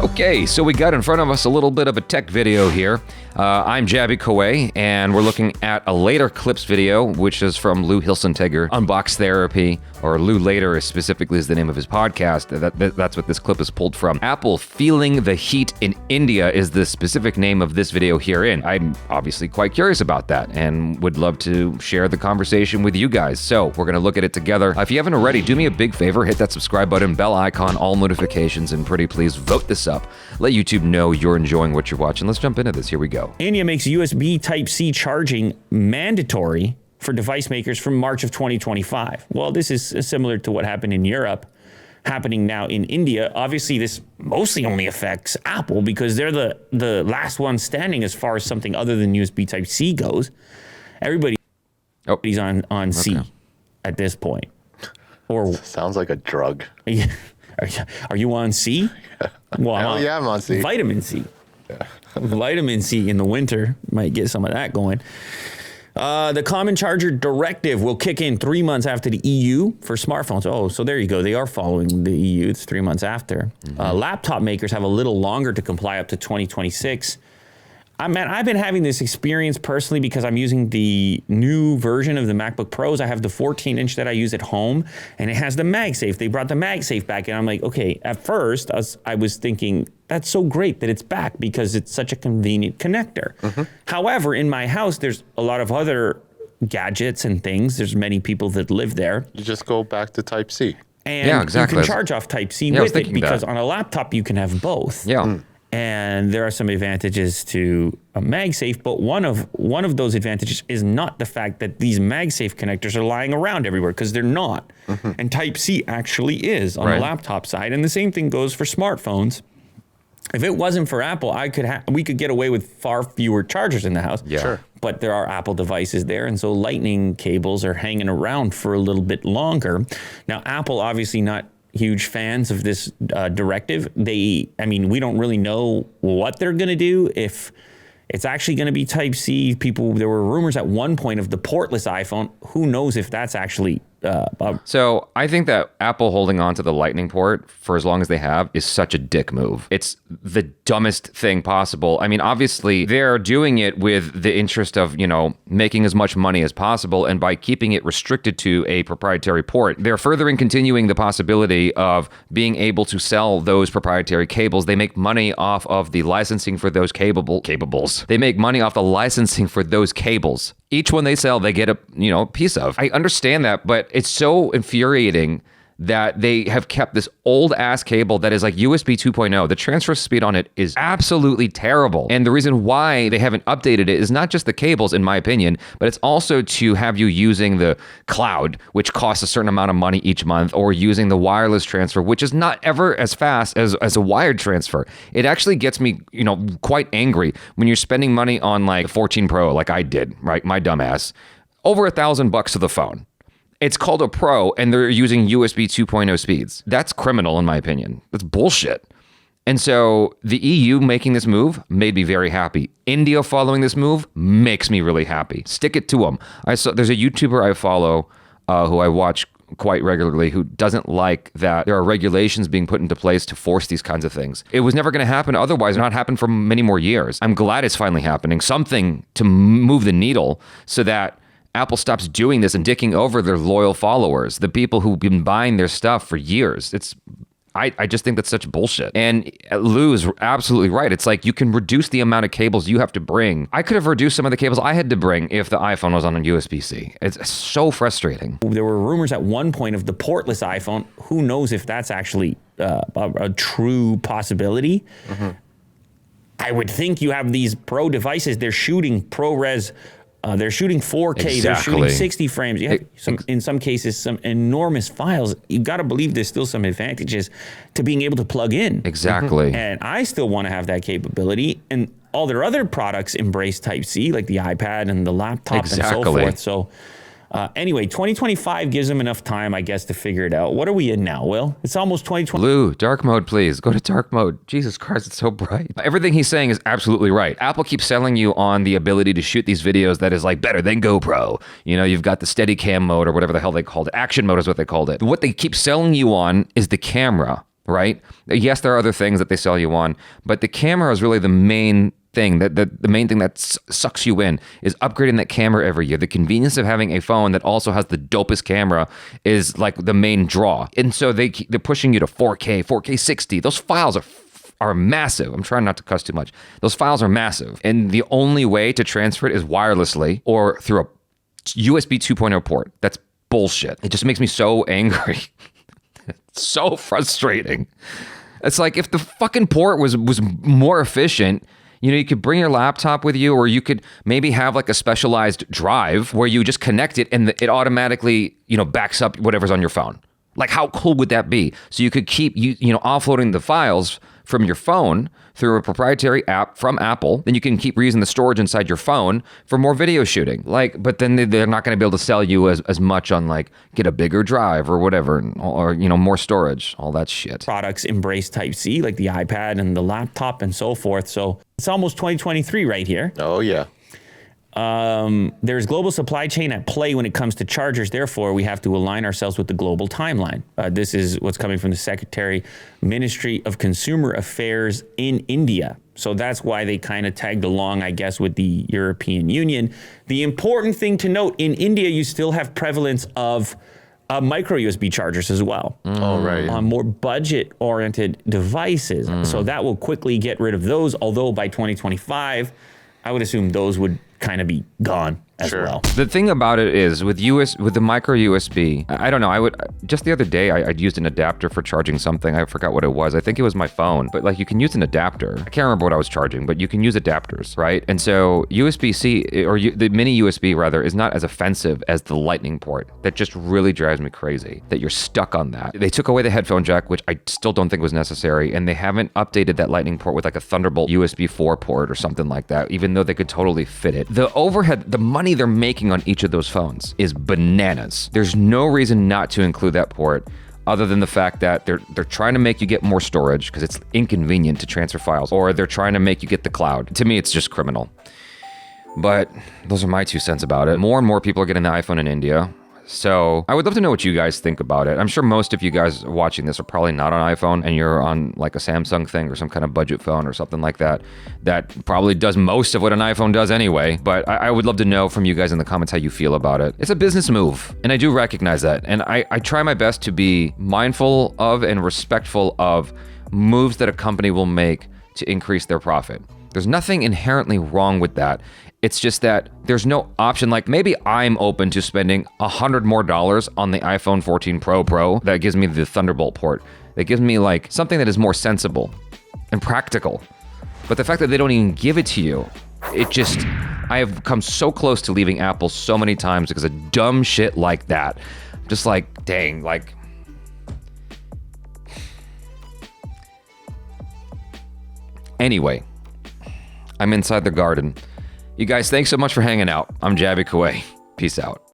Okay, so we got in front of us a little bit of a tech video here. I'm Jaby KOAY, and we're looking at a LaterClips video, which is from Lou Hilsentegger, Unbox Therapy, or Lou Later specifically is the name of his podcast. That's what this clip is pulled from. Apple Feeling the Heat in India is the specific name of this video herein. I'm obviously quite curious about that and would love to share the conversation with you guys. So we're going to look at it together. If you haven't already, do me a big favor, hit that subscribe button, bell icon, all notifications, and pretty please vote this up. Let YouTube know you're enjoying what you're watching. Let's jump into this. Here we go. India makes USB Type-C charging mandatory for device makers from March of 2025. Well, this is similar to what happened in Europe, happening now in India. Obviously, this mostly only affects Apple because they're the last one standing as far as something other than USB Type-C goes. Everybody's on C at this point. Or sounds like a drug. Are you on C? Well, yeah, I'm on C. Vitamin C. Yeah. Vitamin C in the winter might get some of that going. The Common Charger Directive will kick in 3 months after the EU for smartphones. Oh, so there you go. They are following the EU. It's 3 months after. Laptop makers have a little longer to comply up to 2026. I've been having this experience personally because I'm using the new version of the MacBook Pros. I have the 14-inch that I use at home, and it has the MagSafe. They brought the MagSafe back, and I'm like, okay, at first, I was thinking, that's so great that it's back because it's such a convenient connector. However, in my house, there's a lot of other gadgets and things. There's many people that live there. You just go back to Type-C. And yeah, exactly. You can charge off Type-C with it because on a laptop, you can have both. Yeah. And there are some advantages to a MagSafe, but one of those advantages is not the fact that these MagSafe connectors are lying around everywhere, because they're not. And Type-C actually is on the laptop side. And the same thing goes for smartphones. If it wasn't for Apple, we could get away with far fewer chargers in the house. Yeah. Sure. But there are Apple devices there, and so lightning cables are hanging around for a little bit longer. Now, Apple obviously not huge fans of this directive. We don't really know what they're going to do, if it's actually going to be Type-C. There were rumors at one point of the portless iPhone. Who knows if that's actually... So I think that Apple holding on to the Lightning port for as long as they have is such a dick move. It's the dumbest thing possible. I mean, obviously, they're doing it with the interest of, making as much money as possible. And by keeping it restricted to a proprietary port, they're furthering continuing the possibility of being able to sell those proprietary cables. They make money off of the licensing for those cables. They make money off the licensing for those cables. Each one they sell, they get a piece of. I understand that, but it's so infuriating that they have kept this old ass cable that is like USB 2.0. The transfer speed on it is absolutely terrible. And the reason why they haven't updated it is not just the cables, in my opinion, but it's also to have you using the cloud, which costs a certain amount of money each month, or using the wireless transfer, which is not ever as fast as a wired transfer. It actually gets me, quite angry when you're spending money on like the 14 Pro, like I did, right? My dumbass. Over $1,000 to the phone. It's called a Pro, and they're using USB 2.0 speeds. That's criminal, in my opinion. That's bullshit. And so the EU making this move made me very happy. India following this move makes me really happy. Stick it to them. There's a YouTuber I follow who I watch quite regularly who doesn't like that there are regulations being put into place to force these kinds of things. It was never going to happen otherwise, not happen for many more years. I'm glad it's finally happening. Something to move the needle so that Apple stops doing this and dicking over their loyal followers, the people who've been buying their stuff for years. I just think that's such bullshit. And Lou is absolutely right. It's like you can reduce the amount of cables you have to bring. I could have reduced some of the cables I had to bring if the iPhone was on a USB-C. It's so frustrating. There were rumors at one point of the portless iPhone. Who knows if that's actually a true possibility? I would think you have these Pro devices. They're shooting ProRes. They're shooting 4K, They're shooting 60 frames. You have in some cases, some enormous files. You got to believe there's still some advantages to being able to plug in. Exactly. And I still want to have that capability. And all their other products embrace Type-C, like the iPad and the laptop and so forth. So anyway, 2025 gives them enough time, I guess, to figure it out. What are we in now, Will? It's almost 2020. Lou, dark mode, please. Go to dark mode. Jesus Christ, it's so bright. Everything he's saying is absolutely right. Apple keeps selling you on the ability to shoot these videos that is like better than GoPro. You've got the Steadicam mode or whatever the hell they called it. Action mode is what they called it. What they keep selling you on is the camera. right? Yes, there are other things that they sell you on, but the camera is really the main thing. The main thing that sucks you in is upgrading that camera every year. The convenience of having a phone that also has the dopest camera is like the main draw. And so they're pushing you to 4K, 4K 60. Those files are massive. I'm trying not to cuss too much. Those files are massive. And the only way to transfer it is wirelessly or through a USB 2.0 port. That's bullshit. It just makes me so angry. So frustrating. It's like if the fucking port was more efficient, you know, you could bring your laptop with you, or you could maybe have like a specialized drive where you just connect it and it automatically, you know, backs up whatever's on your phone. Like how cool would that be? So you could keep, you know, offloading the files from your phone through a proprietary app from Apple. Then you can keep reusing the storage inside your phone for more video shooting. Like, but then they're not going to be able to sell you as much on like get a bigger drive or whatever, or, you know, more storage, all that shit. Products embrace Type-C, like the iPad and the laptop and so forth. So it's almost 2023 right here. Oh, yeah. There's global supply chain at play when it comes to chargers. Therefore, we have to align ourselves with the global timeline. This is what's coming from the Secretary, Ministry of Consumer Affairs in India. So that's why they kind of tagged along, I guess, with the European Union. The important thing to note, in India, you still have prevalence of micro USB chargers as well. Oh, right. On more budget-oriented devices. So that will quickly get rid of those, although by 2025, I would assume those would kind of be gone as well. The thing about it is with the micro USB, I don't know. I would just the other day I'd used an adapter for charging something. I forgot what it was. I think it was my phone, but like you can use an adapter. I can't remember what I was charging, but you can use adapters, right? And so USB-C or the mini USB rather is not as offensive as the Lightning port. That just really drives me crazy that you're stuck on that. They took away the headphone jack, which I still don't think was necessary, and they haven't updated that Lightning port with like a Thunderbolt USB 4 port or something like that, even though they could totally fit it. The overhead, the money they're making on each of those phones is bananas. There's no reason not to include that port other than the fact that they're trying to make you get more storage because it's inconvenient to transfer files, or they're trying to make you get the cloud. To me, it's just criminal. But those are my 2 cents about it. More and more people are getting the iPhone in India. So I would love to know what you guys think about it. I'm sure most of you guys watching this are probably not on iPhone and you're on like a Samsung thing or some kind of budget phone or something like that. That probably does most of what an iPhone does anyway. But I would love to know from you guys in the comments how you feel about it. It's a business move, and I do recognize that. And I try my best to be mindful of and respectful of moves that a company will make to increase their profit. There's nothing inherently wrong with that. It's just that there's no option. Like maybe I'm open to spending $100 more on the iPhone 14 Pro that gives me the Thunderbolt port. That gives me like something that is more sensible and practical. But the fact that they don't even give it to you, I have come so close to leaving Apple so many times because of dumb shit like that. Just like, dang, like. Anyway, I'm inside the garden. You guys, thanks so much for hanging out. I'm Jaby KOAY. Peace out.